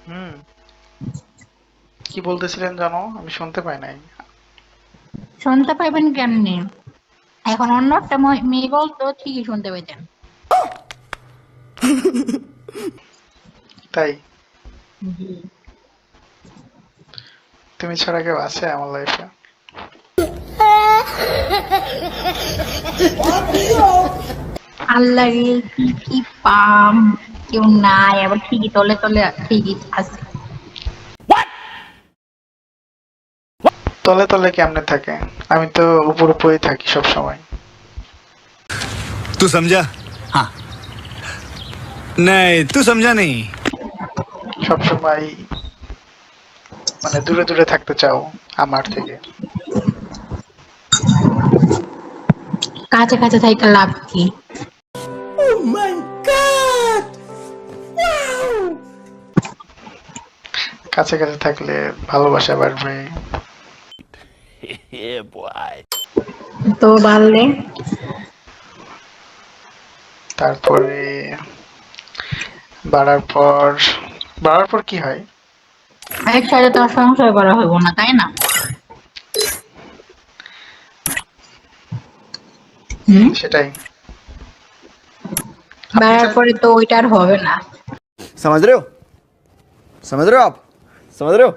হুম, কি বলতেছিলেন জানো, আমি শুনতে পাই নাই। শুনতে পাইবেন কেমনে? এখন অন্য একটা মেয়ে বলতো ঠিকই শুনতে পাইতেন। তাই? জি। তুমি ছাড়া কেউ আছে আমার লাইফে? আল্লাহ রে, কি কি পাম, কেউ নাই, আবার ঠিকই তলে তলে ঠিকই আছে। তলে তলে কেমনে থাকে? আমি তো উপর উপরেই থাকি সব সময়। तू समझा? हाँ। नहीं, तू समझा नहीं। সব সময় মানে দূরে দূরে থাকতে চাও আমার থেকে। কাছে কাছে থাইকা লাভ কি? কাছে কাছে থাকলে ভালোবাসা বাড়বে। তো বাড়লে তারপরে বাড়ার পর, বাড়ার পর কি হয়? একসাথে তো আর সংসার করা হইব না, তাই না? হুম। সেটাই। আপনি বাড়ার চাই। পরে তো ওইটা আর হবে না। समझ रहे हो? समझ रहे हो आप? समझ रहे हो?